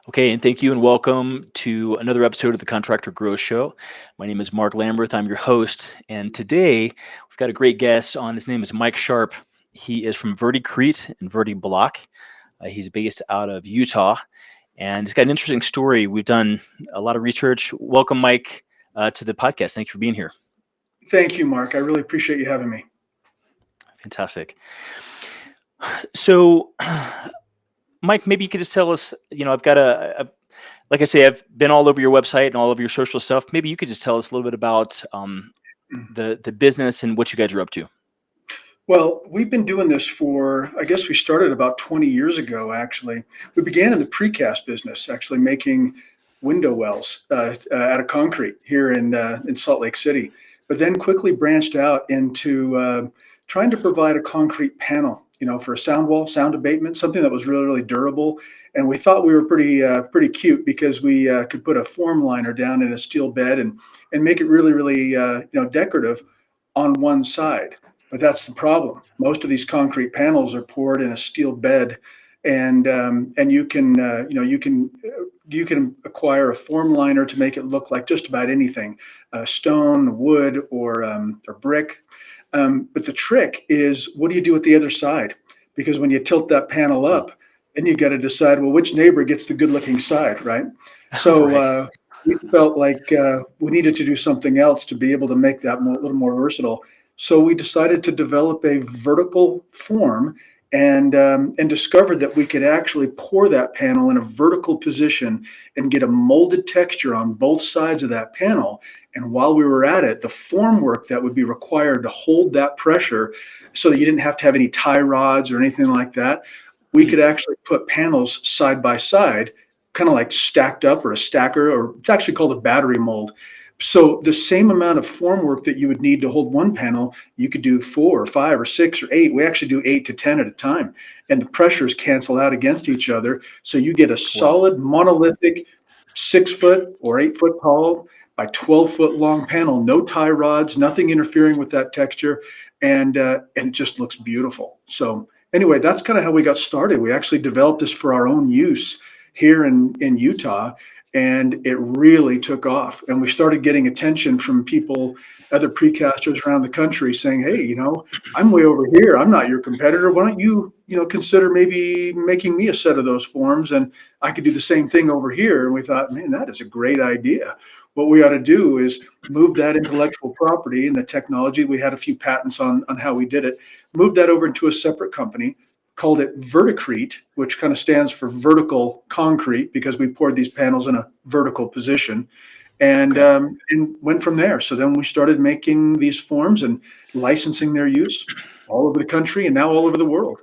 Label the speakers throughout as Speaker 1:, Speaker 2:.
Speaker 1: Okay, and thank you and welcome to another episode of the Contractor Growth Show. My name is Mark Lamberth. I'm your host, and today we've got a great guest on. His name is Mike Sharp. He is from Verde Crete and Verti-Block. He's based out of Utah, and he's got an interesting story. We've done a lot of research. Welcome, Mike, to the podcast. Thank you for being here.
Speaker 2: Thank you, Mark. I really appreciate you having me.
Speaker 1: Fantastic. So, Mike, maybe you could just tell us. I've got like I say, I've been all over your website and all of your social stuff. Maybe you could just tell us a little bit about the business and what you guys are up to.
Speaker 2: Well, we've been doing this for, I guess we started about 20 years ago, actually. We began in the precast business, actually making window wells out of concrete here in Salt Lake City, but then quickly branched out into trying to provide a concrete panel, for a sound wall, sound abatement, something that was really, really durable. And we thought we were pretty cute because we could put a form liner down in a steel bed and make it really, really, decorative on one side. But that's the problem. Most of these concrete panels are poured in a steel bed, and you can acquire a form liner to make it look like just about anything, stone, wood, or brick. But the trick is, what do you do with the other side? Because when you tilt that panel
Speaker 1: Mm.
Speaker 2: up, then you got to decide, well, which neighbor gets the good-looking side, right? So
Speaker 1: Right.
Speaker 2: we felt like we needed to do something else to be able to make that a little more versatile. So we decided to develop a vertical form and discovered that we could actually pour that panel in a vertical position and get a molded texture on both sides of that panel. And while we were at it, the formwork that would be required to hold that pressure so that you didn't have to have any tie rods or anything like that, we
Speaker 1: Mm.
Speaker 2: could actually put panels side by side, kind of like stacked up, or a stacker, or it's actually called a battery mold. So the same amount of formwork that you would need to hold one panel, you could do four or five or six or eight. We actually do 8 to 10 at a time. And the pressures cancel out against each other. So you get a
Speaker 1: Wow.
Speaker 2: solid monolithic 6 foot or 8 foot tall by 12 foot long panel, no tie rods, nothing interfering with that texture. And it just looks beautiful. So anyway, that's kind of how we got started. We actually developed this for our own use here in Utah, and it really took off. And we started getting attention from people, other precasters around the country, saying, "Hey, I'm way over here. I'm not your competitor. Why don't you, consider maybe making me a set of those forms, and I could do the same thing over here." And we thought, man, that is a great idea. What we ought to do is move that intellectual property and the technology. We had a few patents on how we did it. Move that over into a separate company, called it Verti-Crete, which kind of stands for vertical concrete, because we poured these panels in a vertical position,
Speaker 1: Okay.
Speaker 2: and went from there. So then we started making these forms and licensing their use all over the country and now all over the world.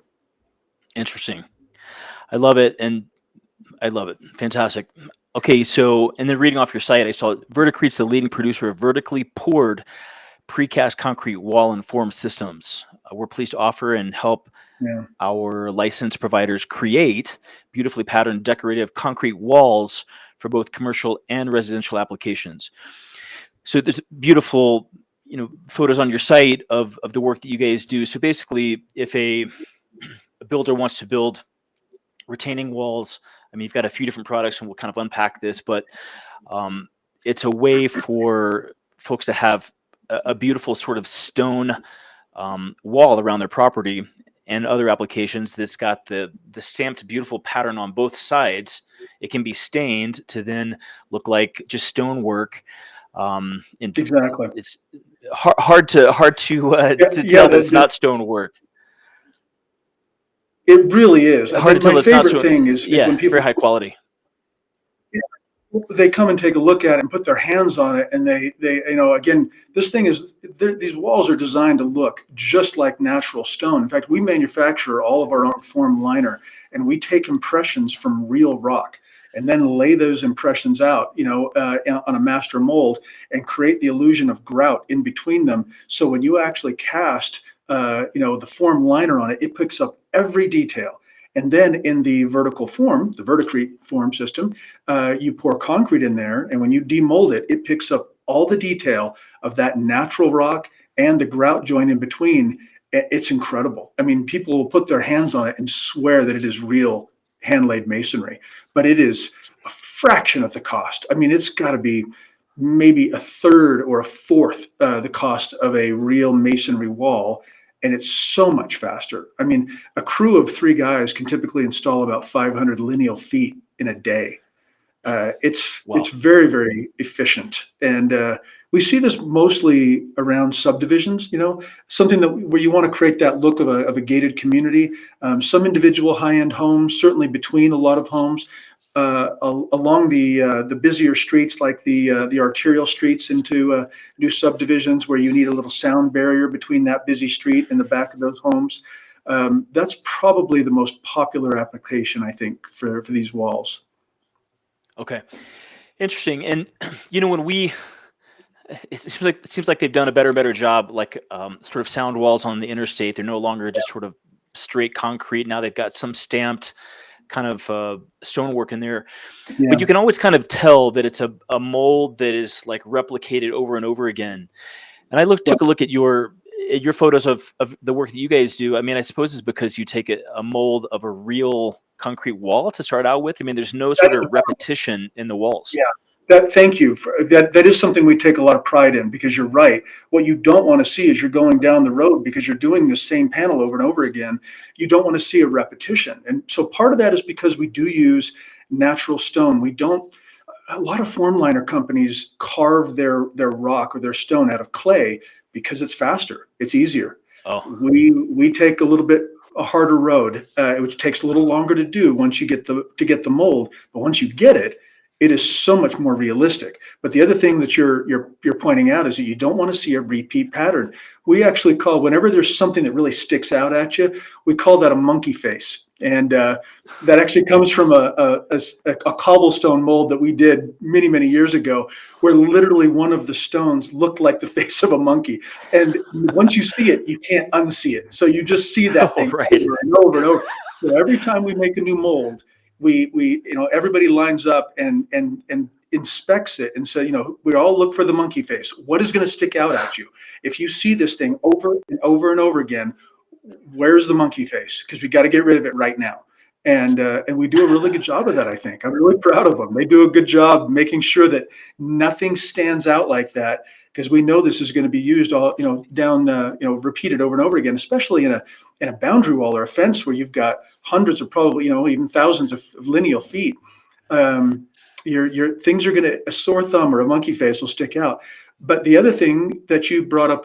Speaker 1: Interesting. I love it, and I love it. Fantastic. Okay, so and then reading off your site, I saw Verticrete's the leading producer of vertically poured precast concrete wall and form systems. We're pleased to offer and help
Speaker 2: Yeah,
Speaker 1: our license providers create beautifully patterned decorative concrete walls for both commercial and residential applications. So there's beautiful, photos on your site of the work that you guys do. So basically, if a builder wants to build retaining walls, I mean, you've got a few different products, and we'll kind of unpack this, but um, it's a way for folks to have a beautiful sort of stone wall around their property and other applications that's got the stamped beautiful pattern on both sides. It can be stained to then look like just stonework. And
Speaker 2: exactly.
Speaker 1: it's hard
Speaker 2: Yeah,
Speaker 1: to
Speaker 2: yeah.
Speaker 1: tell that it's not stonework.
Speaker 2: It really is.
Speaker 1: Hard to tell
Speaker 2: My
Speaker 1: that it's not
Speaker 2: favorite
Speaker 1: stone.
Speaker 2: thing is
Speaker 1: Yeah,
Speaker 2: when
Speaker 1: very
Speaker 2: people
Speaker 1: high quality.
Speaker 2: they come and take a look at it and put their hands on it, and again, this thing is, these walls are designed to look just like natural stone. In fact, we manufacture all of our own form liner, and we take impressions from real rock and then lay those impressions out, on a master mold, and create the illusion of grout in between them. So when you actually cast the form liner on it, it picks up every detail. And then in the vertical form, the Verticrete form system, you pour concrete in there, and when you demold it, it picks up all the detail of that natural rock and the grout joint in between. It's incredible. I mean, people will put their hands on it and swear that it is real hand-laid masonry, but it is a fraction of the cost. I mean, it's got to be maybe a third or a fourth the cost of a real masonry wall, and it's so much faster. I mean, a crew of 3 guys can typically install about 500 lineal feet in a day. It's
Speaker 1: Wow.
Speaker 2: very, very efficient, and we see this mostly around subdivisions. Something that where you want to create that look of a gated community. Some individual high-end homes, certainly between a lot of homes, along the busier streets, like the arterial streets into new subdivisions, where you need a little sound barrier between that busy street and the back of those homes. That's probably the most popular application, I think, for these walls.
Speaker 1: Okay. Interesting. And when it seems like they've done a better and better job, like sort of sound walls on the interstate. They're no longer just sort of straight concrete. Now they've got some stamped kind of stonework in there.
Speaker 2: Yeah.
Speaker 1: But you can always kind of tell that it's a mold that is like replicated over and over again. And I took a look at your photos of the work that you guys do. I mean, I suppose it's because you take a mold of a real concrete wall to start out with. I mean, there's no sort of repetition in the walls.
Speaker 2: Yeah. Thank you for that. That is something we take a lot of pride in, because you're right. What you don't want to see is you're going down the road, because you're doing the same panel over and over again. You don't want to see a repetition. And so part of that is because we do use natural stone. A lot of form liner companies carve their rock or their stone out of clay because it's faster, it's easier.
Speaker 1: Oh,
Speaker 2: We take a harder road, which takes a little longer to do once you get the mold. But once you get it, it is so much more realistic. But the other thing that you're pointing out is that you don't want to see a repeat pattern. We actually call, whenever there's something that really sticks out at you, we call that a monkey face. And that actually comes from a cobblestone mold that we did many, many years ago, where literally one of the stones looked like the face of a monkey. And once you see it, you can't unsee it. So you just see that thing
Speaker 1: right.
Speaker 2: over and over and over. So every time we make a new mold, we everybody lines up and inspects it and say, we all look for the monkey face. What is going to stick out at you? If you see this thing over and over and over again, where's the monkey face? Because we got to get rid of it right now. And we do a really good job of that, I think. I'm really proud of them. They do a good job making sure that nothing stands out like that, because we know this is going to be used all, repeated over and over again, especially in a boundary wall or a fence where you've got hundreds of, probably, even thousands of lineal feet. Your things are going to, a sore thumb or a monkey face will stick out. But the other thing that you brought up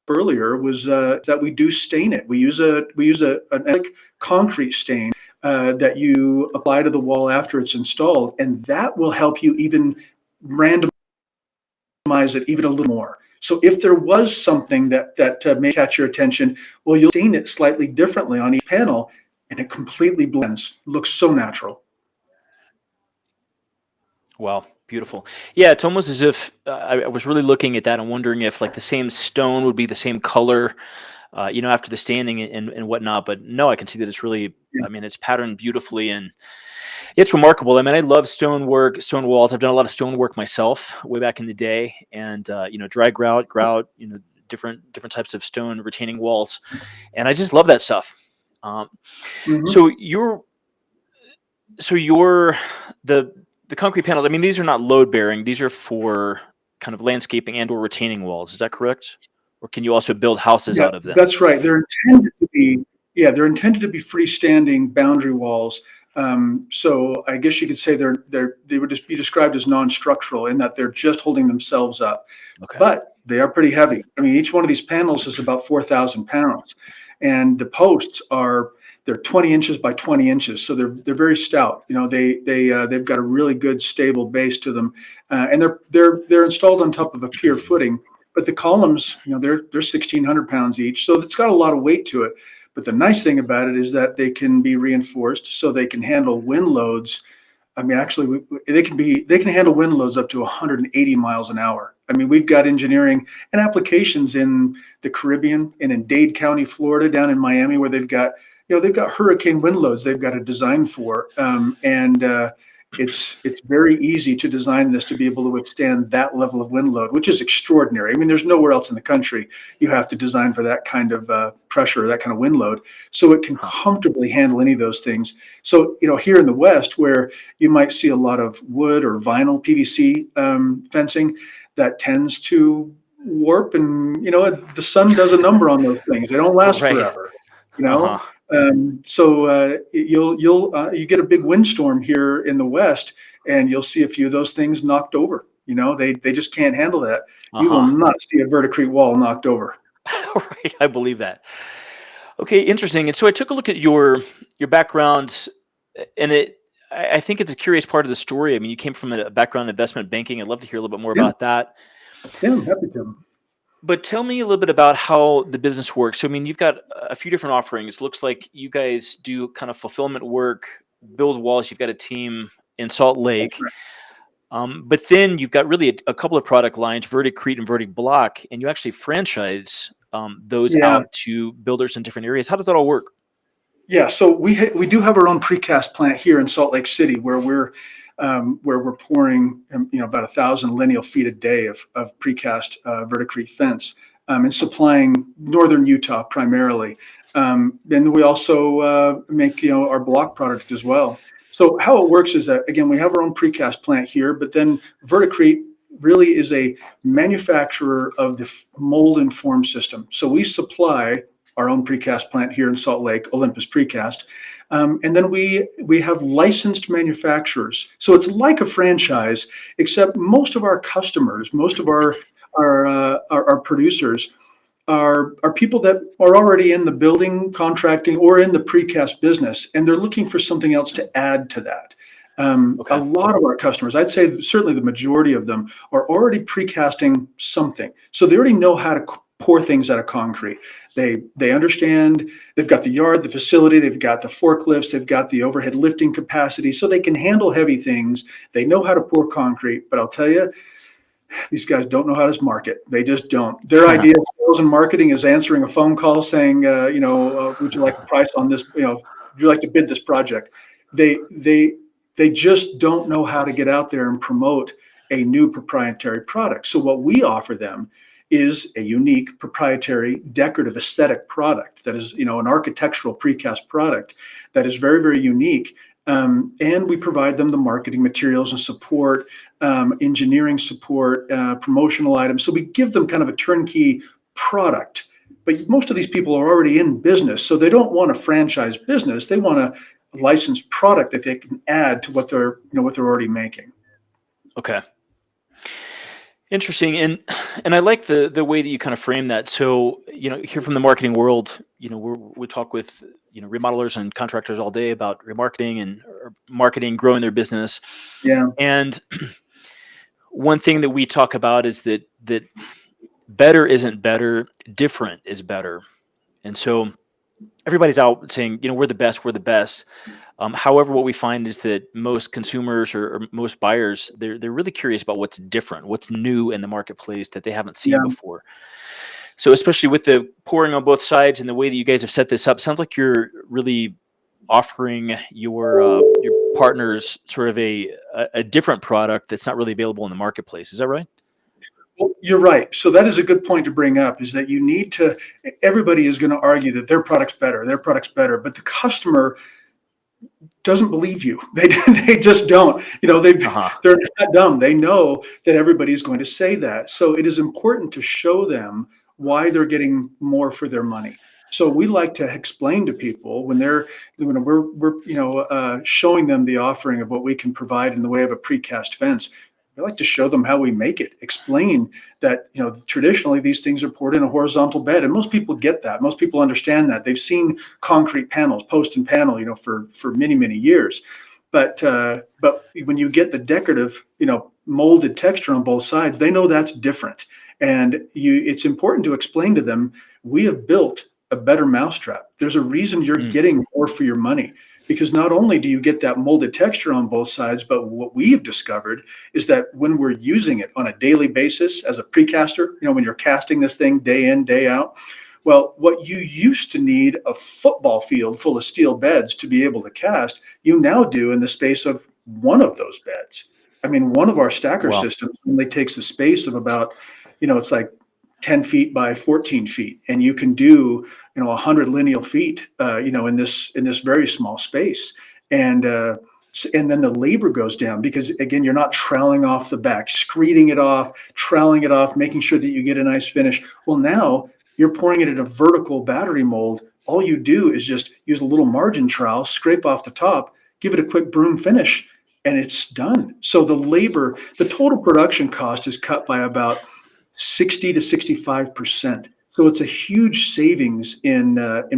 Speaker 2: earlier was that we do stain it. We use an concrete stain that you apply to the wall after it's installed, and that will help you even randomize it even a little more. So if there was something that may catch your attention, well, you'll stain it slightly differently on each panel, and it completely blends. Looks so natural.
Speaker 1: Wow, beautiful. Yeah, it's almost as if I was really looking at that and wondering if like the same stone would be the same color, after the staining and whatnot. But no, I can see that it's really, I mean, it's patterned beautifully and it's remarkable. I mean, I love stonework, stone walls. I've done a lot of stonework myself way back in the day, and dry grout, different types of stone retaining walls, and I just love that stuff. Um,
Speaker 2: Mhm.
Speaker 1: so your the concrete panels. I mean, these are not load bearing. These are for kind of landscaping and or retaining walls. Is that correct? Or can you also build houses
Speaker 2: Yeah,
Speaker 1: out of them?
Speaker 2: that's right. They're intended to be freestanding boundary walls. So I guess you could say they would just be described as non-structural, in that they're just holding themselves up,
Speaker 1: Okay.
Speaker 2: but they are pretty heavy. I mean, each one of these panels is about 4,000 pounds, and the posts they're 20 inches by 20 inches, so they're very stout. They've got a really good stable base to them, and they're installed on top of a pier footing. But the columns, they're 1,600 pounds each, so it's got a lot of weight to it. But the nice thing about it is that they can be reinforced, so they can handle wind loads. I mean, actually, they can handle wind loads up to 180 miles an hour. I mean, we've got engineering and applications in the Caribbean and in Dade County, Florida, down in Miami, where they've got hurricane wind loads they've got to design for, and It's very easy to design this to be able to withstand that level of wind load, which is extraordinary. I mean, there's nowhere else in the country you have to design for that kind of pressure, that kind of wind load. So it can
Speaker 1: Huh.
Speaker 2: comfortably handle any of those things. So, here in the West, where you might see a lot of wood or vinyl PVC fencing, that tends to warp, and the sun does a number on those things. They don't last
Speaker 1: Right.
Speaker 2: forever. You
Speaker 1: Uh-huh.
Speaker 2: know, so you get a big windstorm here in the West, and you'll see a few of those things knocked over. They just can't handle that. You will
Speaker 1: Uh-huh.
Speaker 2: not see a Verde Crete wall knocked over.
Speaker 1: Right. I believe that. Okay, interesting. And so I took a look at your background, and I think it's a curious part of the story. I mean, you came from a background in investment banking. I'd love to hear a little bit more
Speaker 2: Yeah,
Speaker 1: about that.
Speaker 2: yeah, I'm happy to.
Speaker 1: But tell me a little bit about how the business works. So, I mean, you've got a few different offerings. Looks like you guys do kind of fulfillment work, build walls. You've got a team in Salt
Speaker 2: That's
Speaker 1: Lake.
Speaker 2: right.
Speaker 1: But then you've got really a couple of product lines, Verde Crete and Verti-Block, and you actually franchise those
Speaker 2: Yeah,
Speaker 1: out to builders in different areas. How does that all work?
Speaker 2: yeah. So we do have our own precast plant here in Salt Lake City, where we're pouring about 1,000 lineal feet a day of precast Verti-Crete fence, and supplying northern Utah primarily. And we also make our block product as well. So how it works is that, again, we have our own precast plant here, but then Verti-Crete really is a manufacturer of the mold and form system. So we supply our own precast plant here in Salt Lake, Olympus Precast. And then we have licensed manufacturers. So it's like a franchise, except most of our customers, most of our producers are people that are already in the building, contracting, or in the precast business, and they're looking for something else to add to that. A
Speaker 1: Okay.
Speaker 2: lot of our customers, I'd say certainly the majority of them, are already precasting something. So they already know how to pour things out of concrete. They understand. They've got the yard, the facility, they've got the forklifts, they've got the overhead lifting capacity, so they can handle heavy things. They know how to pour concrete. But I'll tell you, these guys don't know how to market. They just don't. Their idea of sales and marketing is answering a phone call saying, would you like a price on this? Would you like to bid this project? They just don't know how to get out there and promote a new proprietary product. So what we offer them is a unique proprietary decorative aesthetic product that is, an architectural precast product that is very, very unique. And we provide them the marketing materials and support, engineering support, promotional items. So we give them kind of a turnkey product. But most of these people are already in business, so they don't want a franchise business. They want a licensed product that they can add to what they're already making.
Speaker 1: Okay. Interesting. And I like the way that you kind of frame that. So, here from the marketing world, we talk with, remodelers and contractors all day about remarketing and or marketing, growing their business.
Speaker 2: Yeah,
Speaker 1: And one thing that we talk about is that better isn't better, different is better. And so everybody's out saying, we're the best, we're the best. However, what we find is that most consumers or most buyers, they're really curious about what's different, what's new in the marketplace that they haven't seen
Speaker 2: yeah.
Speaker 1: before. So, especially with the pouring on both sides and the way that you guys have set this up, sounds like you're really offering your partners sort of a different product that's not really available in the marketplace. Is that right?
Speaker 2: Well, you're right. So that is a good point to bring up, is that you need to, everybody is going to argue that their product's better, but the customer doesn't believe you. They just don't.
Speaker 1: Uh huh.
Speaker 2: They're not dumb. They know that everybody's going to say that. So it is important to show them why they're getting more for their money. So we like to explain to people when we're showing them the offering of what we can provide in the way of a precast fence. We like to show them how we make it. Explain that traditionally these things are poured in a horizontal bed, and most people get that. Most people understand that. They've seen concrete panels, post and panel, for many, many years. But when you get the decorative, molded texture on both sides, they know that's different. And it's important to explain to them, we have built a better mousetrap. There's a reason you're
Speaker 1: Mm,
Speaker 2: getting more for your money, because not only do you get that molded texture on both sides, but what we've discovered is that when we're using it on a daily basis as a precaster, when you're casting this thing day in, day out, well, what you used to need a football field full of steel beds to be able to cast, you now do in the space of one of those beds. I mean, one of our stacker
Speaker 1: Wow.
Speaker 2: systems only takes a space of about, it's like 10 feet by 14 feet, and you can do 100 lineal feet, in this very small space, and and then the labor goes down because again, you're not troweling off the back, screeding it off, troweling it off, making sure that you get a nice finish. Well, now you're pouring it in a vertical battery mold. All you do is just use a little margin trowel, scrape off the top, give it a quick broom finish, and it's done. So the total production cost is cut by about 60 to 65%. So it's a huge savings in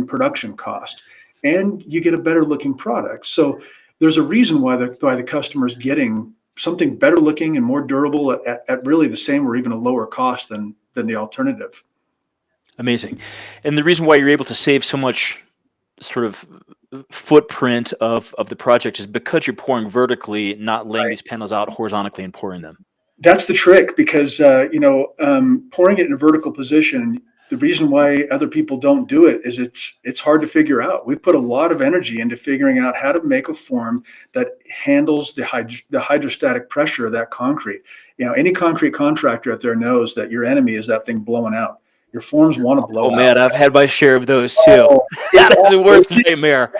Speaker 2: production cost, and you get a better looking product. So there's a reason why the customer's getting something better looking and more durable at really the same or even a lower cost than the alternative.
Speaker 1: Amazing. And the reason why you're able to save so much sort of footprint of the project is because you're pouring vertically, not laying
Speaker 2: Right.
Speaker 1: these panels out horizontally and pouring them.
Speaker 2: That's the trick because pouring it in a vertical position. The reason why other people don't do it is it's hard to figure out. We put a lot of energy into figuring out how to make a form that handles the hydrostatic pressure of that concrete. Any concrete contractor out there knows that your enemy is that thing blowing out. Your forms want to blow
Speaker 1: Oh
Speaker 2: out.
Speaker 1: man, I've had my share of those too.
Speaker 2: Oh, it's
Speaker 1: That is the
Speaker 2: awful.
Speaker 1: worst nightmare.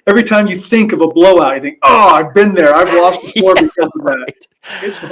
Speaker 2: Every time you think of a blowout, you think, "Oh, I've been there. I've lost before
Speaker 1: Yeah,
Speaker 2: because of that."
Speaker 1: right.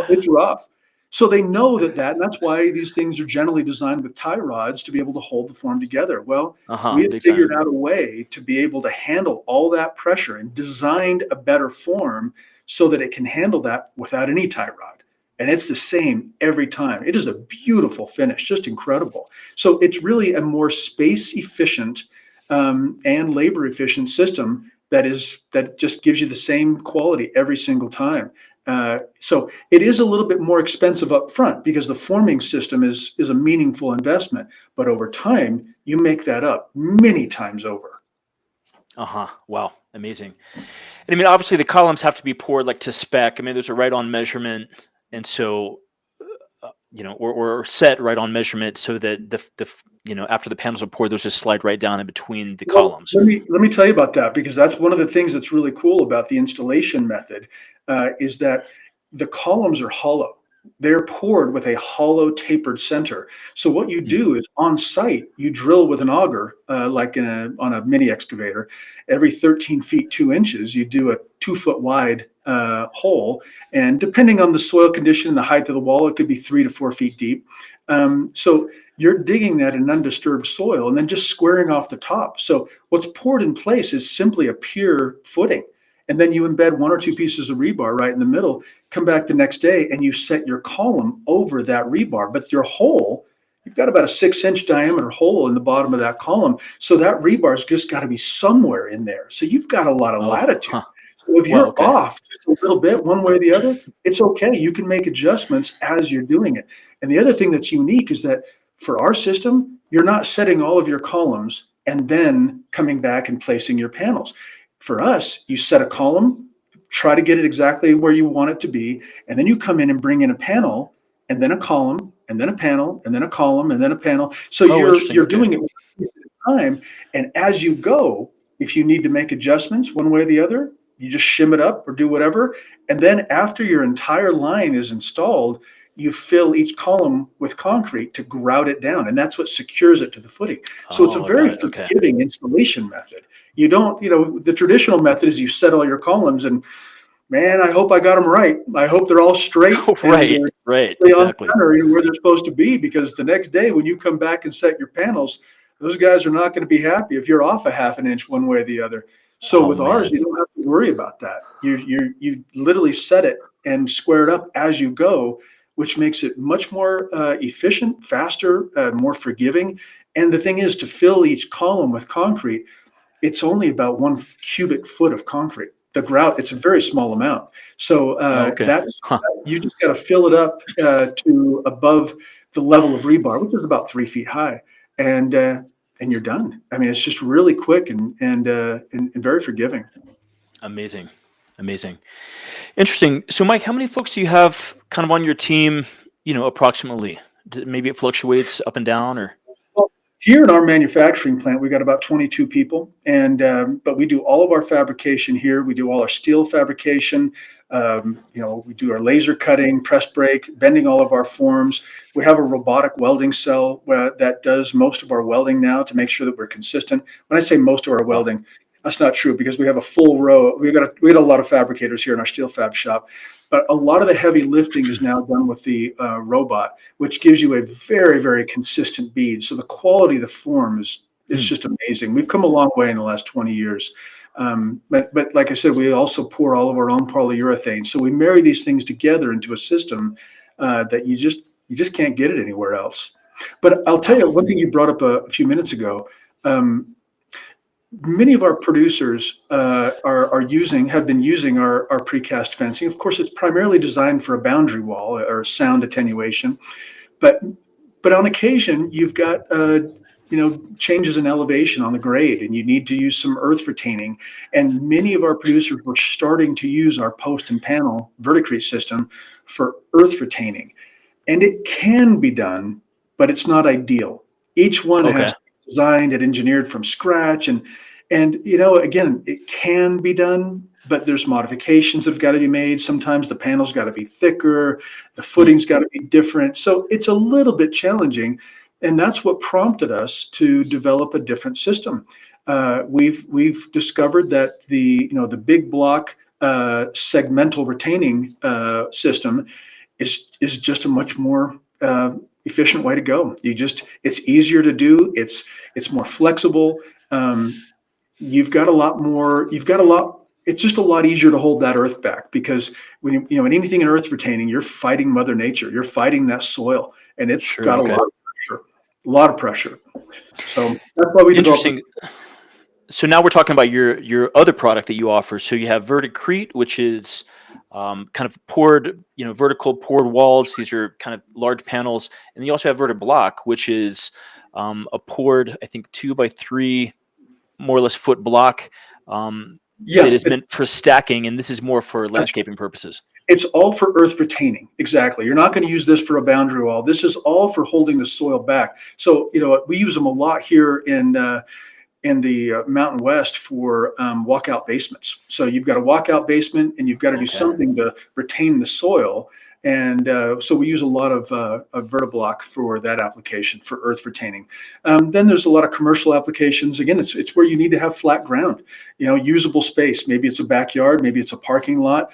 Speaker 2: It's rough. So they know and that's why these things are generally designed with tie rods to be able to hold the form together. Well, we have
Speaker 1: Big
Speaker 2: figured
Speaker 1: time.
Speaker 2: out a way to be able to handle all that pressure and designed a better form so that it can handle that without any tie rod. And it's the same every time. It is a beautiful finish, just incredible. So it's really a more space efficient and labor efficient system that just gives you the same quality every single time. So it is a little bit more expensive up front because the forming system is a meaningful investment, but over time you make that up many times over.
Speaker 1: Wow. Amazing. And I mean, obviously the columns have to be poured like to spec. I mean, there's a right on measurement, and so or set right on measurement so that after the panels are poured, those just slide right down in between the
Speaker 2: Well,
Speaker 1: columns.
Speaker 2: let me tell you about that because that's one of the things that's really cool about the installation method is that the columns are hollow. They're poured with a hollow tapered center. So what you
Speaker 1: Mm.
Speaker 2: do is on site, you drill with an auger, like on a mini excavator. Every 13 feet 2 inches, you do a 2 foot wide hole, and depending on the soil condition and the height of the wall, it could be 3 to 4 feet deep. So you're digging that in undisturbed soil and then just squaring off the top. So what's poured in place is simply a pure footing. And then you embed one or two pieces of rebar right in the middle, come back the next day and you set your column over that rebar. But your hole, you've got about a 6 inch diameter hole in the bottom of that column. So that rebar's just got to be somewhere in there. So you've got a lot of
Speaker 1: Oh,
Speaker 2: latitude.
Speaker 1: huh.
Speaker 2: So if
Speaker 1: Well,
Speaker 2: you're
Speaker 1: okay.
Speaker 2: off just a little bit, one way or the other, it's okay. You can make adjustments as you're doing it. And the other thing that's unique is that for our system, you're not setting all of your columns and then coming back and placing your panels. For us, you set a column, try to get it exactly where you want it to be, and then you come in and bring in a panel, and then a column, and then a panel, and then a column, and then a panel. So
Speaker 1: Oh, interesting.
Speaker 2: you're
Speaker 1: Okay.
Speaker 2: doing it at a time, and as you go, if you need to make adjustments one way or the other, you just shim it up or do whatever. And then after your entire line is installed, you fill each column with concrete to grout it down, and that's what secures it to the footing. So it's a
Speaker 1: Oh, I
Speaker 2: very
Speaker 1: got it. Okay.
Speaker 2: forgiving installation method. You don't, the traditional method is you set all your columns and man, I hope I got them right. I hope they're all straight and
Speaker 1: Right. Right.
Speaker 2: they're on
Speaker 1: Exactly.
Speaker 2: center, where they're supposed to be, because the next day when you come back and set your panels, those guys are not going to be happy if you're off a half an inch one way or the other. So
Speaker 1: Oh
Speaker 2: with ours,
Speaker 1: man.
Speaker 2: you don't have to worry about that. You literally set it and square it up as you go, which makes it much more efficient, faster, more forgiving. And the thing is, to fill each column with concrete, it's only about 1 cubic foot of concrete. The grout, it's a very small amount. So
Speaker 1: Oh, okay.
Speaker 2: that's
Speaker 1: Huh.
Speaker 2: you just got to fill it up to above the level of rebar, which is about 3 feet high, and you're done. I mean, it's just really quick and very forgiving.
Speaker 1: Amazing. Amazing. Interesting. So, Mike, how many folks do you have kind of on your team? Approximately. Maybe it fluctuates up and down, or.
Speaker 2: Here in our manufacturing plant, we got about 22 people, and but we do all of our fabrication here. We do all our steel fabrication. We do our laser cutting, press brake, bending all of our forms. We have a robotic welding cell that does most of our welding now to make sure that we're consistent. When I say most of our
Speaker 1: Wow.
Speaker 2: welding, that's not true because we have a full row. We got a lot of fabricators here in our steel fab shop, but a lot of the heavy lifting is now done with the robot, which gives you a very, very consistent bead. So the quality of the form is just amazing. We've come a long way in the last 20 years. But like I said, we also pour all of our own polyurethane. So we marry these things together into a system that you just can't get it anywhere else. But I'll tell you one thing you brought up a few minutes ago. Many of our producers have been using our precast fencing. Of course, it's primarily designed for a boundary wall or sound attenuation, but on occasion you've got changes in elevation on the grade, and you need to use some earth retaining. And many of our producers were starting to use our post and panel Verde Crete system for earth retaining, and it can be done, but it's not ideal. Each one
Speaker 1: Okay.
Speaker 2: has to be designed and engineered from scratch, and again, it can be done, but there's modifications that have got to be made. Sometimes the panel's got to be thicker, the footing's got to be different. So it's a little bit challenging, and that's what prompted us to develop a different system. We've discovered that the big block segmental retaining system is just a much more efficient way to go. It's easier to do. It's more flexible. It's just a lot easier to hold that earth back, because when in anything in earth retaining, you're fighting Mother Nature. You're fighting that soil, and it's
Speaker 1: Sure.
Speaker 2: got
Speaker 1: Okay.
Speaker 2: a lot of pressure. So that's why we developed.
Speaker 1: Interesting. So now we're talking about your other product that you offer. So you have Verde Crete, which is kind of poured, vertical poured walls. These are kind of large panels, and then you also have Verti-Block, which is a poured, I think, 2x3, more or less foot block
Speaker 2: Yeah,
Speaker 1: that is meant for stacking, and this is more for landscaping purposes.
Speaker 2: it's all for earth retaining. Exactly. You're not going to use this for a boundary wall. This is all for holding the soil back. So we use them a lot here in the Mountain West for walkout basements. So you've got a walkout basement, and you've got to do
Speaker 1: Okay.
Speaker 2: something to retain the soil. And so we use a lot of Verti-Block for that application, for earth retaining. Then there's a lot of commercial applications. Again, it's where you need to have flat ground, usable space. Maybe it's a backyard, maybe it's a parking lot,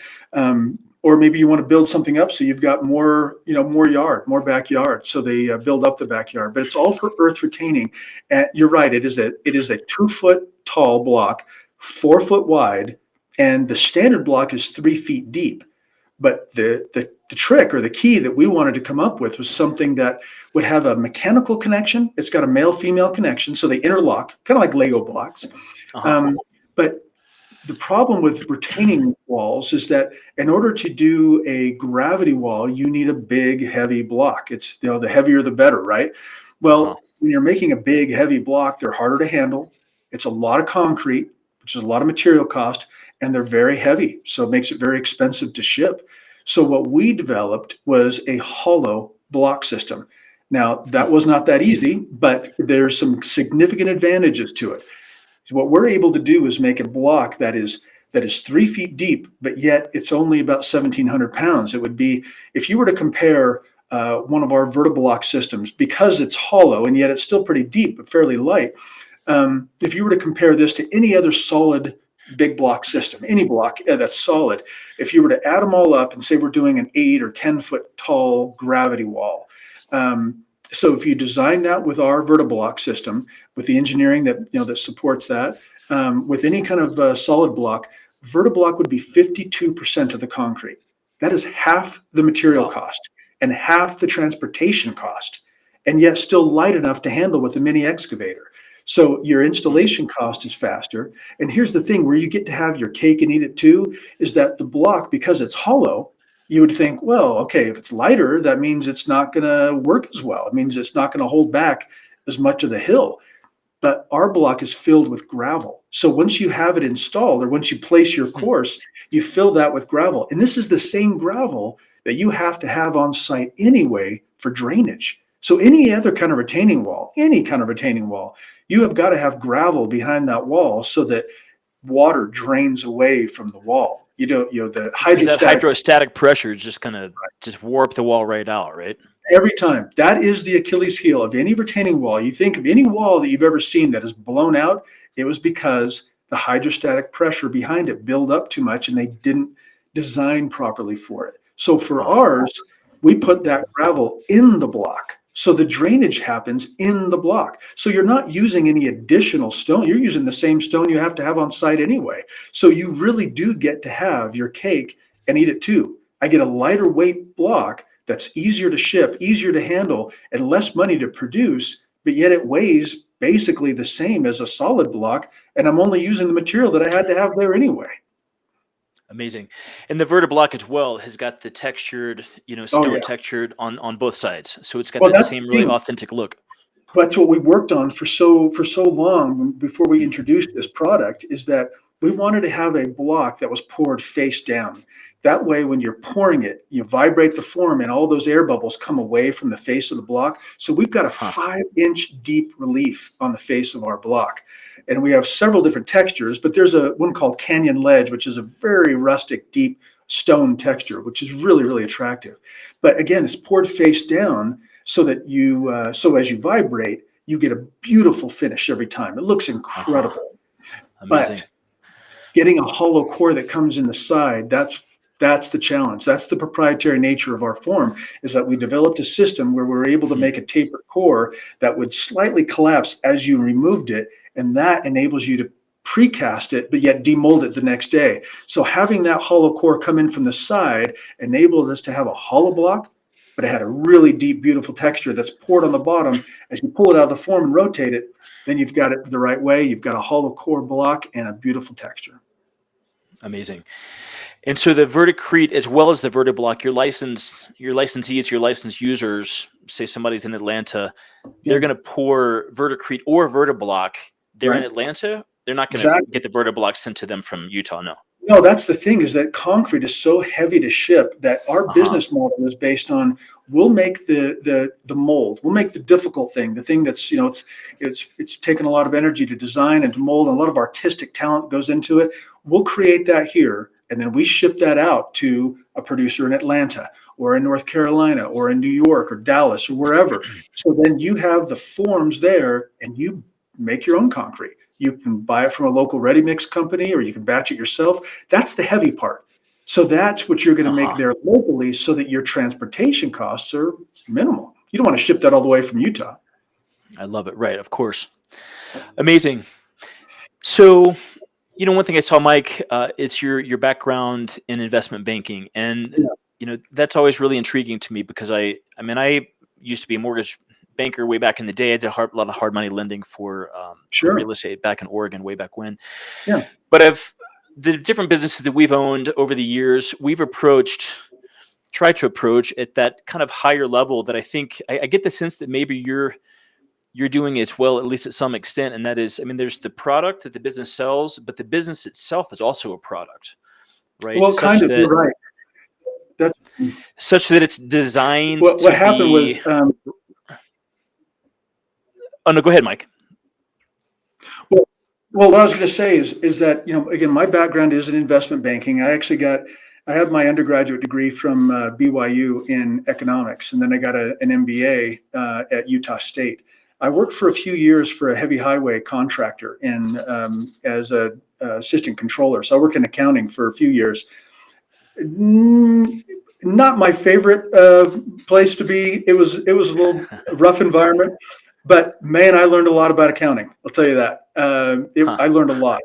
Speaker 2: or maybe you want to build something up so you've got more more backyard. So they build up the backyard. But it's all for earth retaining. And you're right. It is a 2-foot tall block, 4-foot wide, and the standard block is 3 feet deep. But the trick, or the key that we wanted to come up with, was something that would have a mechanical connection. It's got a male-female connection, so they interlock, kind of like Lego blocks. But the problem with retaining walls is that in order to do a gravity wall, you need a big, heavy block. It's the heavier the better, right? Well, when you're making a big, heavy block, they're harder to handle. It's a lot of concrete, which is a lot of material cost, and they're very heavy, so it makes it very expensive to ship. So what we developed was a hollow block system. Now, that was not that easy, but there's some significant advantages to it. What we're able to do is make a block that is 3 feet deep, but yet it's only about 1,700 pounds. It would be, if you were to compare one of our Verti-Block systems, because it's hollow and yet it's still pretty deep but fairly light. If you were to compare this to any other solid big block system, any block that's solid, if you were to add them all up and say we're doing an 8 or 10-foot tall gravity wall. So if you design that with our Verti-Block system, with the engineering that supports that, with any kind of solid block, Verti-Block would be 52% of the concrete. That is half the material cost and half the transportation cost, and yet still light enough to handle with a mini excavator. So your installation cost is faster. And here's the thing, where you get to have your cake and eat it too, is that the block, because it's hollow, you would think, well, okay, if it's lighter, that means it's not going to work as well. It means it's not going to hold back as much of the hill. But our block is filled with gravel. So once you have it installed, or once you place your course, you fill that with gravel. And this is the same gravel that you have to have on site anyway for drainage. So any other kind of retaining wall, any kind of retaining wall, you have got to have gravel behind that wall so that water drains away from the wall. The
Speaker 1: Because that
Speaker 2: hydrostatic.
Speaker 1: hydrostatic pressure is just gonna just warp the wall right out, right?
Speaker 2: Every time. That is the Achilles heel of any retaining wall. You think of any wall that you've ever seen that is blown out, it was because the hydrostatic pressure behind it built up too much and they didn't design properly for it. So for ours, we put that gravel in the block. So the drainage happens in the block. So you're not using any additional stone. You're using the same stone you have to have on site anyway. So you really do get to have your cake and eat it too. I get a lighter weight block that's easier to ship, easier to handle, and less money to produce, but yet it weighs basically the same as a solid block, and I'm only using the material that I had to have there anyway.
Speaker 1: Amazing. And the Verti-Block as well has got the textured, stone textured on both sides. So it's got
Speaker 2: Well,
Speaker 1: that
Speaker 2: that's
Speaker 1: same
Speaker 2: the
Speaker 1: really
Speaker 2: thing.
Speaker 1: authentic look.
Speaker 2: That's what we worked on for so long before we introduced this product, is that we wanted to have a block that was poured face down. That way, when you're pouring it, you vibrate the form and all those air bubbles come away from the face of the block. So we've got a 5-inch deep relief on the face of our block. And we have several different textures, but there's one called Canyon Ledge, which is a very rustic, deep stone texture, which is really, really attractive. But again, it's poured face down so that so as you vibrate, you get a beautiful finish every time. It looks incredible.
Speaker 1: Amazing.
Speaker 2: But getting a hollow core that comes in the side, that's the challenge. That's the proprietary nature of our form, is that we developed a system where we're able to make a tapered core that would slightly collapse as you removed it, and that enables you to precast it, but yet demold it the next day. So having that hollow core come in from the side enabled us to have a hollow block, but it had a really deep, beautiful texture that's poured on the bottom. As you pull it out of the form and rotate it, then you've got it the right way. You've got a hollow core block and a beautiful texture.
Speaker 1: Amazing. And so the Verde Crete, as well as the Verti-Block, your licensees, your licensed users, say somebody's in Atlanta, they're going to pour Verde Crete or Verti-Block. They're in Atlanta. They're not going to get the Verti-Block sent to them from Utah. No.
Speaker 2: No, that's the thing, is that concrete is so heavy to ship that our business model is based on, we'll make the mold, we'll make the difficult thing, the thing that's, it's taken a lot of energy to design and to mold, and a lot of artistic talent goes into it. We'll create that here, and then we ship that out to a producer in Atlanta or in North Carolina or in New York or Dallas or wherever. So then you have the forms there and you make your own concrete. You can buy it from a local ready mix company, or you can batch it yourself. That's the heavy part. So that's what you're going to make there locally, so that your transportation costs are minimal. You don't want to ship that all the way from Utah.
Speaker 1: I love it. Right. Of course. Amazing. So, one thing I saw, Mike, it's your background in investment banking, and that's always really intriguing to me, because I used to be a mortgage banker way back in the day. I did a lot of hard money lending for real estate back in Oregon way back when.
Speaker 2: Yeah.
Speaker 1: But the different businesses that we've owned over the years, we've tried to approach at that kind of higher level that I think I get the sense that maybe you're doing as well, at least at some extent. And that is, there's the product that the business sells, but the business itself is also a product, right?
Speaker 2: Well, kind of, you're right. That's
Speaker 1: such that it's designed
Speaker 2: what happened
Speaker 1: be...
Speaker 2: was.
Speaker 1: Oh, no, go ahead, Mike.
Speaker 2: Well, what I was going to say is that, again, my background is in investment banking. I have my undergraduate degree from BYU in economics, and then I got an MBA at Utah State. I worked for a few years for a heavy highway contractor as an assistant controller. So I worked in accounting for a few years. Not my favorite place to be. It was a little rough environment. But man, I learned a lot about accounting. I'll tell you that. I learned a lot.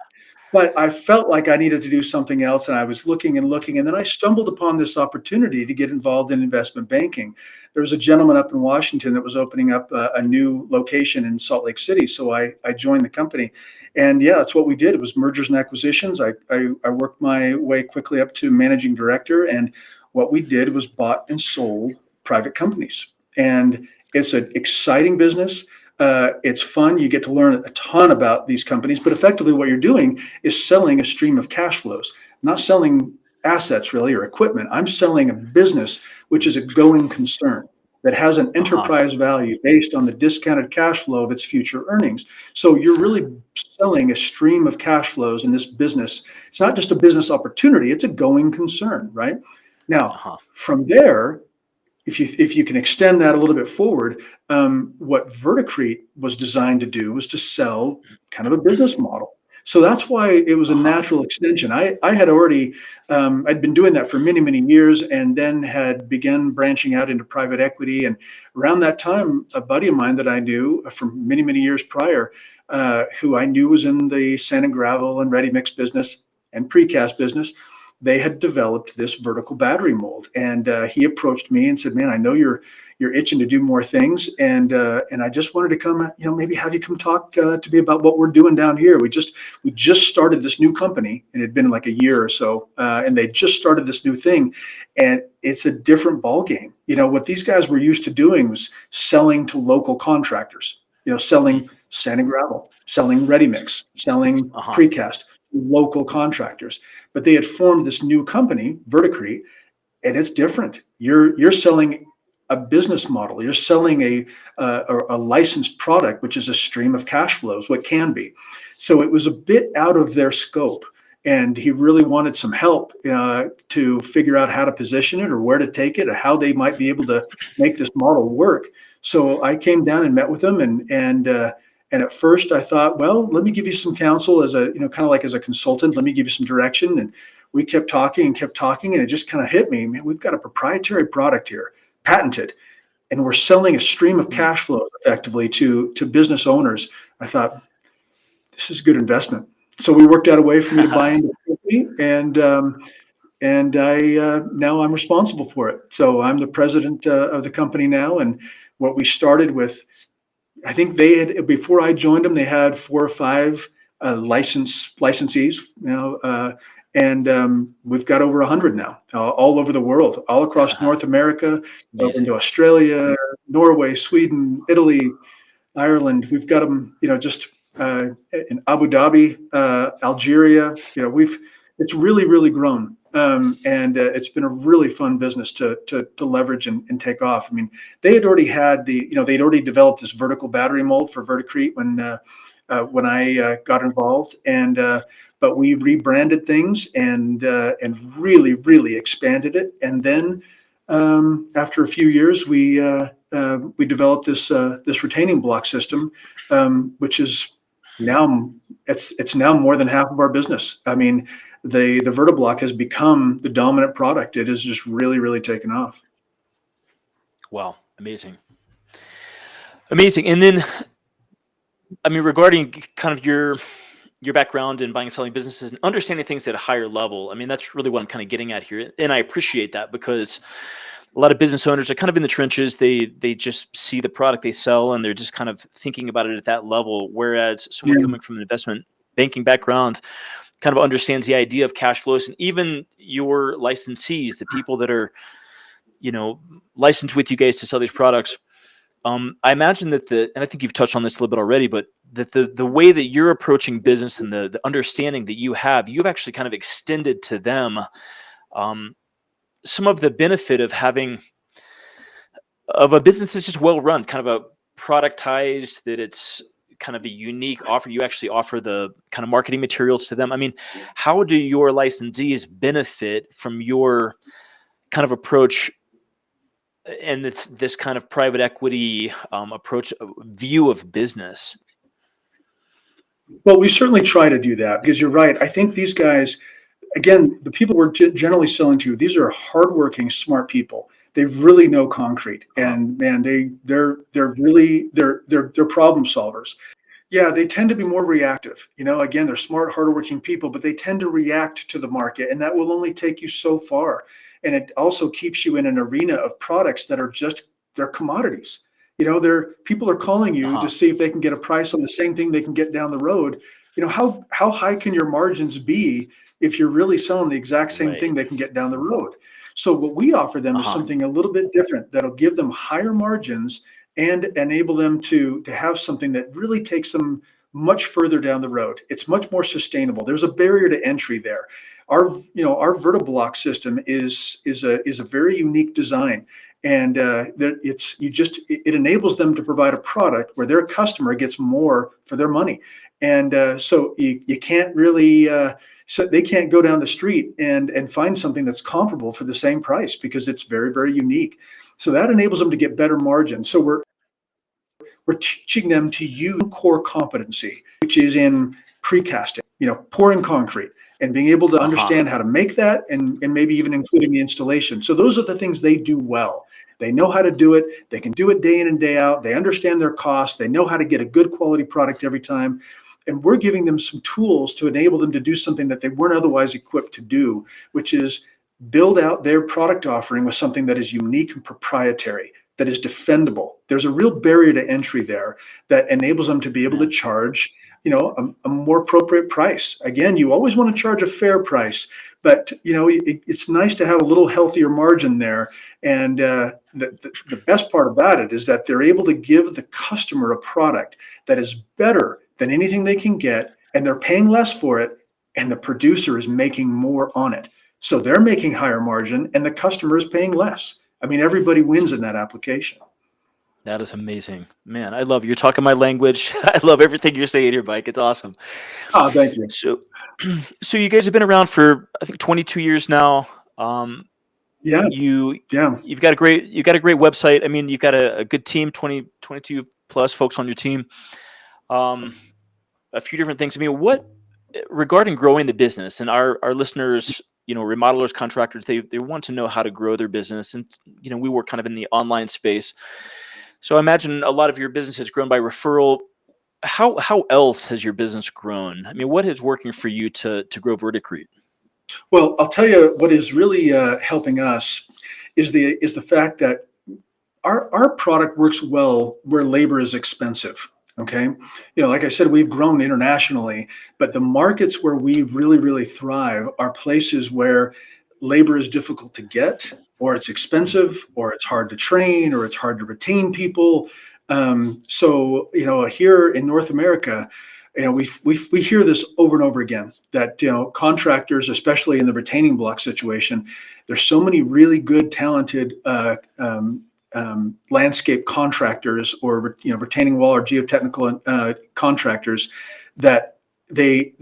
Speaker 2: But I felt like I needed to do something else, and I was looking and looking, and then I stumbled upon this opportunity to get involved in investment banking. There was a gentleman up in Washington that was opening up a new location in Salt Lake City, so I joined the company. And yeah, that's what we did. It was mergers and acquisitions. I worked my way quickly up to managing director, and what we did was bought and sold private companies. And it's an exciting business. It's fun. You get to learn a ton about these companies, but effectively what you're doing is selling a stream of cash flows, not selling assets really or equipment. I'm selling a business, which is a going concern. that has an
Speaker 1: Uh-huh.
Speaker 2: enterprise value based on the discounted cash flow of its future earnings. So you're really selling a stream of cash flows in this business. It's not just a business opportunity, it's a going concern, right? Now,
Speaker 1: Uh-huh.
Speaker 2: from there, if you can extend that a little bit forward, what Verti-Crete was designed to do was to sell kind of a business model. So that's why it was a
Speaker 1: Uh-huh.
Speaker 2: natural extension. I had already I'd been doing that for many years, and then had begun branching out into private equity. And around that time, a buddy of mine that I knew from many years prior, who I knew was in the sand and gravel and ready mix business and precast business, they had developed this vertical battery mold, and he approached me and said, "Man, I know you're itching to do more things, and I just wanted to come, maybe have you come talk to me about what we're doing down here. We just started this new company, and it had been like a year or so, and they just started this new thing, and it's a different ball game. What these guys were used to doing was selling to local contractors.
Speaker 1: Mm.
Speaker 2: Selling sand and gravel, selling ready mix, selling
Speaker 1: Uh-huh.
Speaker 2: precast, local contractors." But they had formed this new company, Verti-Crete, and it's different. You're selling a business model. You're selling a licensed product, which is a stream of cash flows, what can be. So it was a bit out of their scope, and he really wanted some help to figure out how to position it, or where to take it, or how they might be able to make this model work. So I came down and met with them, and at first I thought, well, let me give you some counsel as a, kind of like as a consultant. Let me give you some direction. And we kept talking and kept talking, and it just kind of hit me, man, we've got a proprietary product here, patented, and we're selling a stream of
Speaker 1: Mm.
Speaker 2: cash flow effectively to business owners. I thought, this is a good investment. So we worked out a way for me to buy into the company, and I now I'm responsible for it. So I'm the president of the company now, and what we started with, I think they had, before I joined them, they had 4 or 5 licensees, and we've got over 100 now, all over the world, all across North America, over
Speaker 1: Amazing.
Speaker 2: into Australia, Norway, Sweden, Italy, Ireland. We've got them, just in Abu Dhabi, Algeria. It's really grown, and it's been a really fun business to leverage and take off. I mean, they had already had they'd already developed this vertical battery mold for Verti-Crete when I got involved, and but we rebranded things and really expanded it, and then after a few years, we developed this retaining block system, which is now it's now more than half of our business. I mean, the Verti-Block has become the dominant product. It has just really taken off.
Speaker 1: Wow. Amazing. Amazing. And then, I mean, regarding kind of your background in buying and selling businesses and understanding things at a higher level, I mean, that's really what I'm kind of getting at here. And I appreciate that, because a lot of business owners are kind of in the trenches. They just see the product they sell, and they're just kind of thinking about it at that level. Whereas someone
Speaker 2: Yeah.
Speaker 1: coming from an investment banking background kind of understands the idea of cash flows, and even your licensees, the people that are, licensed with you guys to sell these products. I imagine that and I think you've touched on this a little bit already, but that the way that you're approaching business and the understanding that you've actually kind of extended to them um, some of the benefit of having of a business that's just well run, kind of a productized, that it's kind of a unique offer. You actually offer the kind of marketing materials to them. I mean, how do your licensees benefit from your kind of approach and this kind of private equity approach, view of business?
Speaker 2: Well, we certainly try to do that, because you're right. I think these guys, again, the people we're generally selling to, these are hardworking, smart people. They really know concrete,
Speaker 1: Uh-huh.
Speaker 2: and man, they're problem solvers. Yeah, they tend to be more reactive. Again, they're smart, hardworking people, but they tend to react to the market, and that will only take you so far. And it also keeps you in an arena of products that are just, they're commodities. People are calling you to
Speaker 1: Uh-huh.
Speaker 2: see if they can get a price on the same thing they can get down the road. How high can your margins be if you're really selling the exact same
Speaker 1: Right.
Speaker 2: thing they can get down the road? So what we offer them is
Speaker 1: Uh-huh.
Speaker 2: something a little bit different that'll give them higher margins and enable them to have something that really takes them much further down the road. It's much more sustainable. There's a barrier to entry there. our Verti-Block system is a very unique design, and it enables them to provide a product where their customer gets more for their money, and so you can't really. So they can't go down the street and find something that's comparable for the same price because it's very, very unique. So that enables them to get better margin. So we're teaching them to use core competency, which is in precasting, pouring concrete and being able to
Speaker 1: Uh-huh.
Speaker 2: understand how to make that, and maybe even including the installation. So those are the things they do well. They know how to do it. They can do it day in and day out. They understand their costs. They know how to get a good quality product every time. And we're giving them some tools to enable them to do something that they weren't otherwise equipped to do, which is build out their product offering with something that is unique and proprietary, that is defendable. There's a real barrier to entry there that enables them to be able to
Speaker 1: Man.
Speaker 2: charge, a more appropriate price. Again, you always want to charge a fair price, but it's nice to have a little healthier margin there. And the best part about it is that they're able to give the customer a product that is better than anything they can get, and they're paying less for it, and the producer is making more on it. So they're making higher margin, and the customer is paying less. I mean, everybody wins in that application.
Speaker 1: That is amazing. Man, I love you're talking my language. I love everything you're saying here, Mike. It's awesome.
Speaker 2: Oh, thank you.
Speaker 1: So so you guys have been around for I think 22 years now. Um,
Speaker 2: Yeah,
Speaker 1: you
Speaker 2: yeah.
Speaker 1: you've got a great website. I mean, you've got a good team, 22 plus folks on your team. Um, a few different things. I mean, what regarding growing the business and our listeners, remodelers, contractors, they want to know how to grow their business, and we work kind of in the online space. So I imagine a lot of your business has grown by referral. How else has your business grown? I mean, what is working for you to grow Verti-Crete?
Speaker 2: Well, I'll tell you what is really helping us is the fact that our product works well where labor is expensive. Okay. Like I said, we've grown internationally, but the markets where we really, really thrive are places where labor is difficult to get, or it's expensive, or it's hard to train, or it's hard to retain people. So, here in North America, we hear this over and over again that, contractors, especially in the retaining block situation, there's so many really good, talented landscape contractors, or retaining wall or geotechnical contractors, that they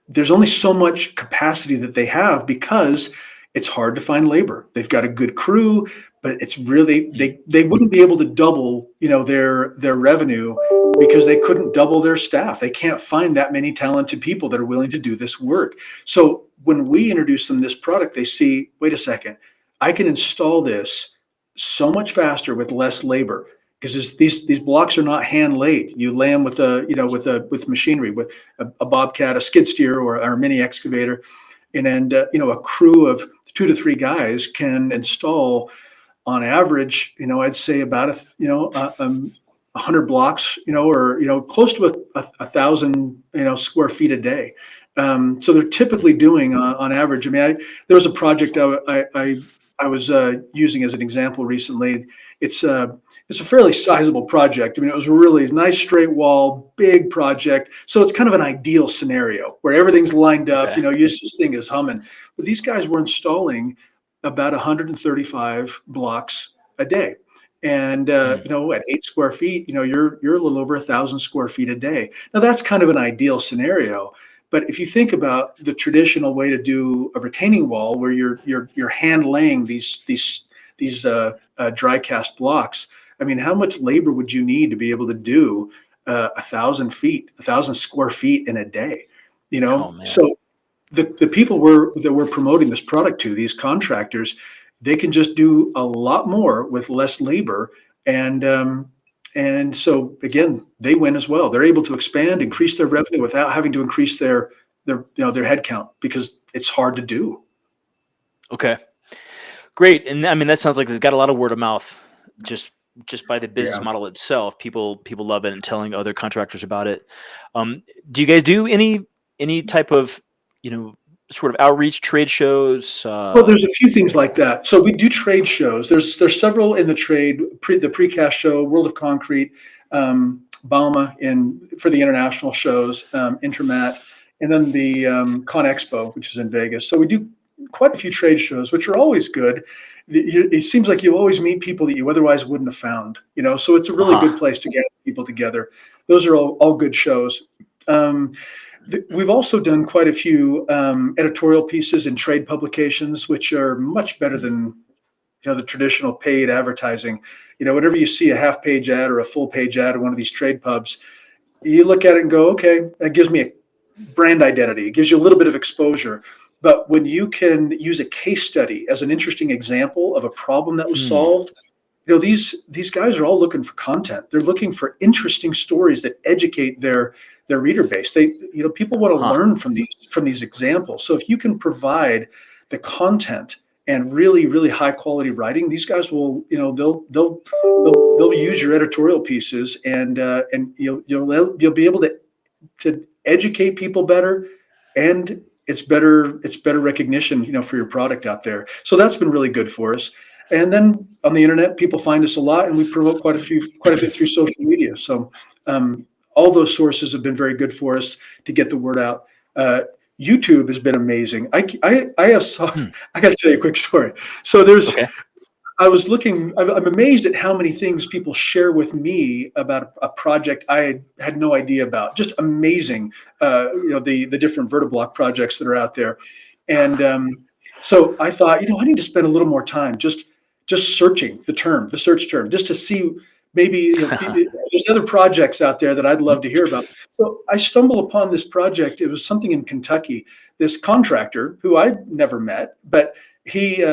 Speaker 2: there's only so much capacity that they have because it's hard to find labor. They've got a good crew, but it's really
Speaker 1: Mm.
Speaker 2: they wouldn't be able to double their revenue because they couldn't double their staff. They can't find that many talented people that are willing to do this work. So when we introduce them this product, they see, wait a second, I can install this so much faster with less labor, because these blocks are not hand laid. You lay them with machinery, with a bobcat, a skid steer, or a mini excavator, and then a crew of 2 to 3 guys can install, on average, I'd say about 100 blocks, or close to a thousand square feet a day. So they're typically doing on average. I mean, there was a project I was using as an example recently. It's a fairly sizable project. I mean, it was a really nice straight wall, big project. So it's kind of an ideal scenario where everything's lined up.
Speaker 1: Okay.
Speaker 2: This thing is humming. But these guys were installing about 135 blocks a day. And
Speaker 1: Mm.
Speaker 2: at 8 square feet, you're a little over 1,000 square feet a day. Now that's kind of an ideal scenario. But if you think about the traditional way to do a retaining wall, where you're hand laying these dry cast blocks, I mean, how much labor would you need to be able to do 1,000 feet, 1,000 square feet in a day?
Speaker 1: Oh man.
Speaker 2: So the people that we're promoting this product to, these contractors, they can just do a lot more with less labor, and so again, they win as well. They're able to expand, increase their revenue without having to increase their head count, because it's hard to do.
Speaker 1: Okay. Great. And I mean, that sounds like it's got a lot of word of mouth just just by the business
Speaker 2: Yeah.
Speaker 1: model itself. People love it and telling other contractors about it. Do you guys do any type of sort of outreach trade shows?
Speaker 2: Well, there's a few things like that. So we do trade shows. There's several in the trade, the precast show, World of Concrete, Bauma for the international shows, Intermat. and then the Con Expo, which is in Vegas. So we do quite a few trade shows, which are always good. It seems like you always meet people that you otherwise wouldn't have found, so it's a really good place to get people together. Those are all good shows. We've also done quite a few editorial pieces in trade publications, which are much better than the traditional paid advertising. Whenever you see a half-page ad or a full-page ad in one of these trade pubs, you look at it and go, okay, that gives me a brand identity. It gives you a little bit of exposure. But when you can use a case study as an interesting example of a problem that was solved, these guys are all looking for content. They're looking for interesting stories that educate their reader base. People want to learn from these examples. So if you can provide the content and really, really high quality writing, these guys will, they'll use your editorial pieces, and you'll be able to educate people better, and it's better recognition, for your product out there. So that's been really good for us. And then on the internet, people find us a lot, and we promote quite a bit through social media. So all those sources have been very good for us to get the word out. YouTube has been amazing. I got to tell you a quick story. So I was looking, I'm amazed at how many things people share with me about a project I had no idea about. Just amazing, the different Verti-Block projects that are out there. And so I thought, I need to spend a little more time just searching the search term, just to see maybe there's other projects out there that I'd love to hear about. So I stumbled upon this project. It was something in Kentucky. This contractor who I'd never met, but he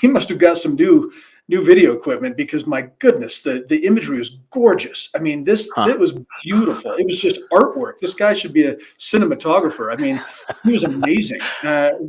Speaker 2: must have got some new video equipment, because my goodness, the imagery was gorgeous. I mean, it was beautiful. It was just artwork. This guy should be a cinematographer. I mean, he was amazing.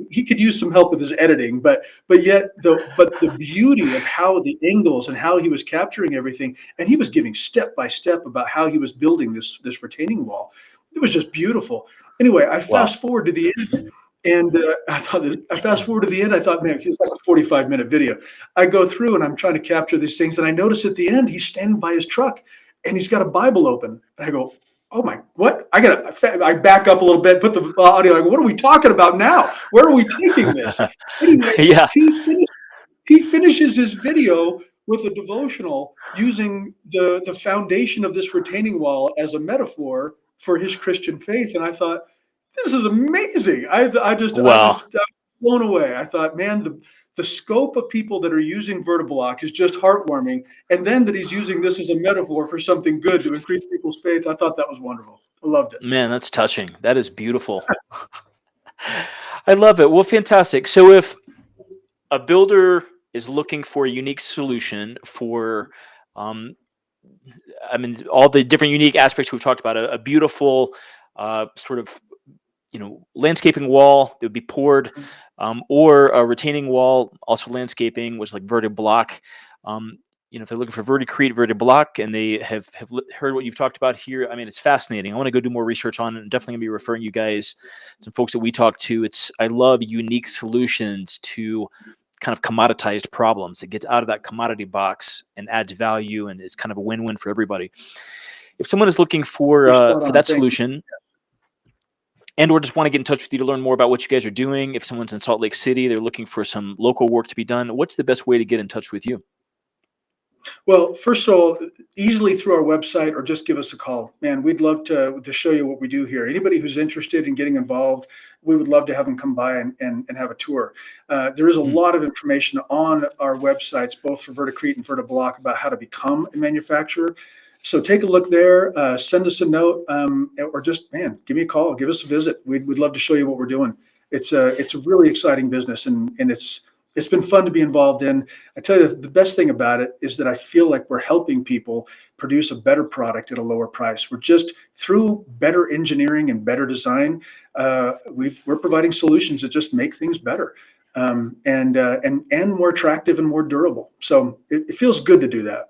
Speaker 2: He could use some help with his editing, but the beauty of how the angles and how he was capturing everything, and he was giving step by step about how he was building this retaining wall. It was just beautiful. Anyway, I fast forward to the end. And I fast forward to the end. I thought, man, it's like a 45-minute video. I go through and I'm trying to capture these things, and I notice at the end he's standing by his truck and he's got a Bible open. And I go, oh my, what? I back up a little bit, put the audio. I go, what are we talking about now? Where are we taking this? Anyway, he finishes his video with a devotional using the foundation of this retaining wall as a metaphor for his Christian faith, and I thought, this is amazing. I was blown away. I thought, man, the scope of people that are using Verti-Block is just heartwarming. And then that he's using this as a metaphor for something good to increase people's faith. I thought that was wonderful. I loved it.
Speaker 1: Man, that's touching. That is beautiful. I love it. Well, fantastic. So if a builder is looking for a unique solution for, all the different unique aspects we've talked about, a beautiful sort of landscaping wall that would be poured, or a retaining wall, also landscaping, which is like Verti-Block. If they're looking for Verde Crete, Verti-Block, and they have heard what you've talked about here, I mean, it's fascinating. I want to go do more research on it, and definitely going to be referring you guys, some folks that we talk to. I love unique solutions to kind of commoditized problems. It gets out of that commodity box and adds value, and it's kind of a win-win for everybody. If someone is looking for that solution, and or just want to get in touch with you to learn more about what you guys are doing, if someone's in Salt Lake City, they're looking for some local work to be done, what's the best way to get in touch with you?
Speaker 2: Well, first of all, easily through our website, or just give us a call. Man, we'd love to show you what we do here. Anybody who's interested in getting involved, we would love to have them come by and have a tour. There is a lot of information on our websites, both for Verde Crete and Verti-Block, about how to become a manufacturer. So take a look there, send us a note, or just, man, give me a call, give us a visit. We'd love to show you what we're doing. It's a really exciting business, and it's been fun to be involved in. I tell you, the best thing about it is that I feel like we're helping people produce a better product at a lower price. We're just, through better engineering and better design, we're providing solutions that just make things better, and more attractive and more durable. So it feels good to do that.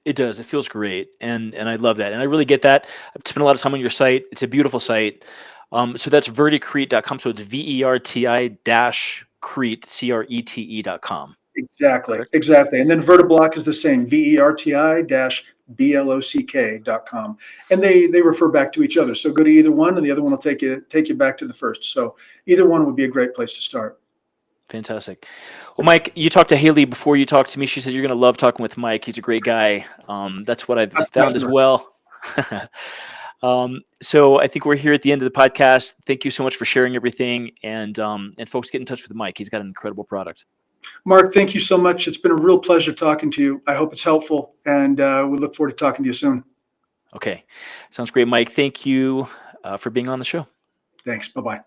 Speaker 1: It does. It feels great. And I love that. And I really get that. I've spent a lot of time on your site. It's a beautiful site. So that's verticrete.com. So it's VERTI-Crete, CRETE.com.
Speaker 2: Exactly,
Speaker 1: Correct?
Speaker 2: exactly. And then Verti-Block is the same, VERTI-BLOCK.com. And they refer back to each other. So go to either one and the other one will take you back to the first. So either one would be a great place to start.
Speaker 1: Fantastic. Well, Mike, you talked to Haley before you talked to me. She said you're going to love talking with Mike. He's a great guy. That's what I've
Speaker 2: That's
Speaker 1: found as
Speaker 2: customer.
Speaker 1: well. So I think we're here at the end of the podcast. Thank you so much for sharing everything, and folks, get in touch with Mike. He's got an incredible product.
Speaker 2: Mark, thank you so much. It's been a real pleasure talking to you. I hope it's helpful, and we look forward to talking to you soon.
Speaker 1: Okay, sounds great, Mike. Thank you for being on the show.
Speaker 2: Thanks. Bye-bye.